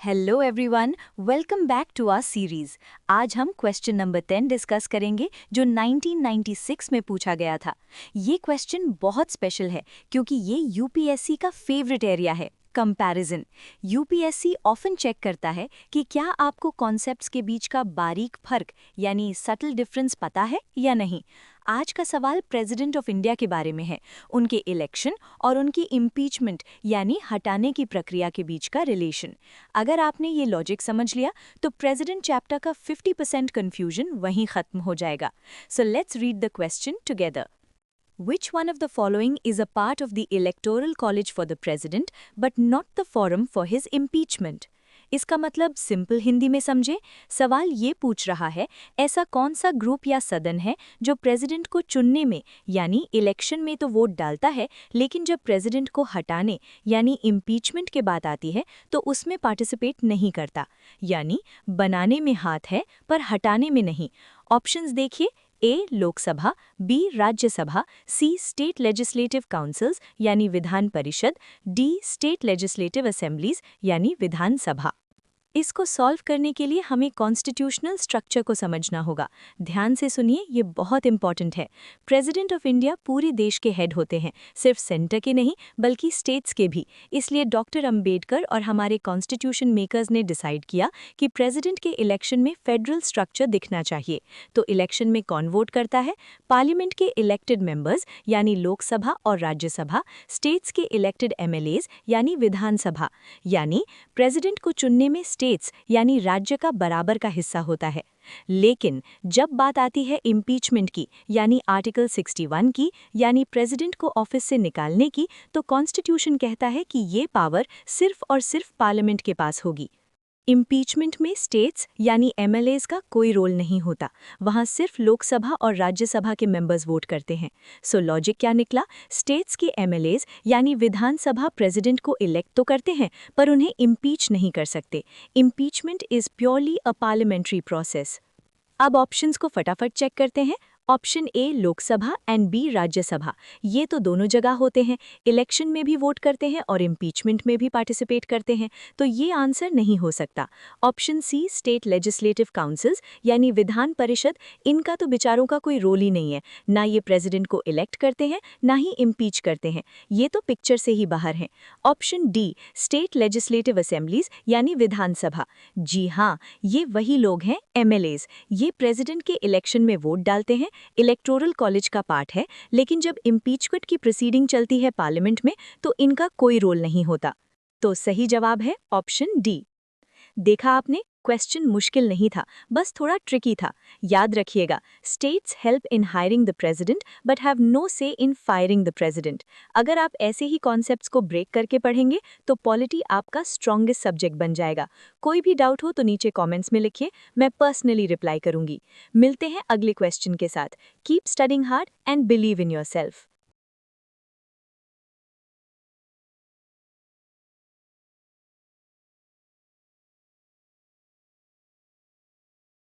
Hello everyone, welcome back to our series. आज हम question number 10 discuss करेंगे जो 1996 में पूछा गया था। ये क्वेश्चन बहुत स्पेशल है क्योंकि ये यूपीएससी का फेवरेट एरिया है, कंपैरिजन। यूपीएससी ऑफन चेक करता है कि क्या आपको कॉन्सेप्ट्स के बीच का बारीक फर्क यानी सटल डिफरेंस पता है या नहीं। आज का सवाल प्रेसिडेंट ऑफ इंडिया के बारे में है, उनके इलेक्शन और उनकी इम्पीचमेंट यानी हटाने की प्रक्रिया के बीच का रिलेशन। अगर आपने ये लॉजिक समझ लिया तो प्रेसिडेंट चैप्टर का 50% कंफ्यूजन वहीं खत्म हो जाएगा। So let's read the question together. Which one of the following is a part of the Electoral College for the President but not the forum for his impeachment? इसका मतलब simple Hindi में समझे, सवाल ये पूछ रहा है ऐसा कौन सा ग्रुप या सदन है जो प्रेसिडेंट को चुनने में यानी इलेक्शन में तो वोट डालता है, लेकिन जब प्रेसिडेंट को हटाने यानी इम्पीचमेंट के बात आती है तो उसमें पार्टिसिपेट नहीं करता, यानी बनाने में हाथ है पर हटाने में नहीं। ऑप्शंस देखिए, ए लोकसभा, बी राज्यसभा, सी स्टेट लेजिस्लेटिव काउंसिल्स यानी विधान परिषद, डी स्टेट लेजिस्लेटिव असेंबलीज यानी विधान सभा। इसको सॉल्व करने के लिए हमें कॉन्स्टिट्यूशनल स्ट्रक्चर को समझना होगा। ध्यान से सुनिए, ये बहुत इंपॉर्टेंट है। प्रेसिडेंट ऑफ इंडिया पूरे देश के हेड होते हैं, सिर्फ सेंटर के नहीं बल्कि स्टेट्स के भी। इसलिए डॉक्टर अंबेडकर और हमारे कॉन्स्टिट्यूशन मेकर्स ने डिसाइड किया कि प्रेसिडेंट के इलेक्शन में फेडरल स्ट्रक्चर दिखना चाहिए। तो इलेक्शन में कौन वोट करता है? पार्लियामेंट के इलेक्टेड मेंबर्स यानी लोकसभा और राज्यसभा, स्टेट्स के इलेक्टेड एमएलएज यानी विधानसभा। यानी प्रेसिडेंट को चुनने में स्टेट्स यानी राज्य का बराबर का हिस्सा होता है। लेकिन जब बात आती है इम्पीचमेंट की यानी आर्टिकल 61 की यानी प्रेसिडेंट को ऑफिस से निकालने की, तो कॉन्स्टिट्यूशन कहता है कि ये पावर सिर्फ और सिर्फ पार्लियामेंट के पास होगी। इम्पीचमेंट में स्टेट्स यानी एमएलएज का कोई रोल नहीं होता, वहां सिर्फ लोकसभा और राज्यसभा के मेंबर्स वोट करते हैं। सो लॉजिक क्या निकला? स्टेट्स के एमएलएज यानी विधानसभा प्रेसिडेंट को इलेक्ट तो करते हैं पर उन्हें इम्पीच नहीं कर सकते। Impeachment is purely a parliamentary process. अब ऑप्शंस को फटाफट चेक करते हैं। Option A Lok Sabha and B Rajya Sabha, ये तो दोनों जगह होते हैं, इलेक्शन में भी वोट करते हैं और इम्पीचमेंट में भी पार्टिसिपेट करते हैं, तो ये आंसर नहीं हो सकता। Option C state legislative councils यानी विधान परिषद, इनका तो बेचारों का कोई रोल ही नहीं है, ना ये प्रेसिडेंट को इलेक्ट करते हैं ना ही इम्पीच करते हैं, ये तो पिक्चर से ही बाहर हैं। Option D state legislative assemblies यानी विधानसभा, जी हाँ, ये वही लोग हैं एमएलएज, ये प्रेसिडेंट के इलेक्शन में वोट डालते हैं, इलेक्टोरल कॉलेज का पार्ट है, लेकिन जब इम्पीचमेंट की प्रोसीडिंग चलती है पार्लियामेंट में तो इनका कोई रोल नहीं होता। तो सही जवाब है ऑप्शन डी। देखा आपने, क्वेश्चन मुश्किल नहीं था, बस थोड़ा ट्रिकी था। याद रखिएगा, states help in hiring the president but have no say in firing the president. अगर आप ऐसे ही कॉन्सेप्ट्स को ब्रेक करके पढ़ेंगे तो पॉलिटी आपका स्ट्रॉन्गेस्ट सब्जेक्ट बन जाएगा। कोई भी डाउट हो तो नीचे कमेंट्स में लिखिए, मैं पर्सनली रिप्लाई करूंगी। मिलते हैं अगले क्वेश्चन के साथ। Keep studying hard and believe in yourself.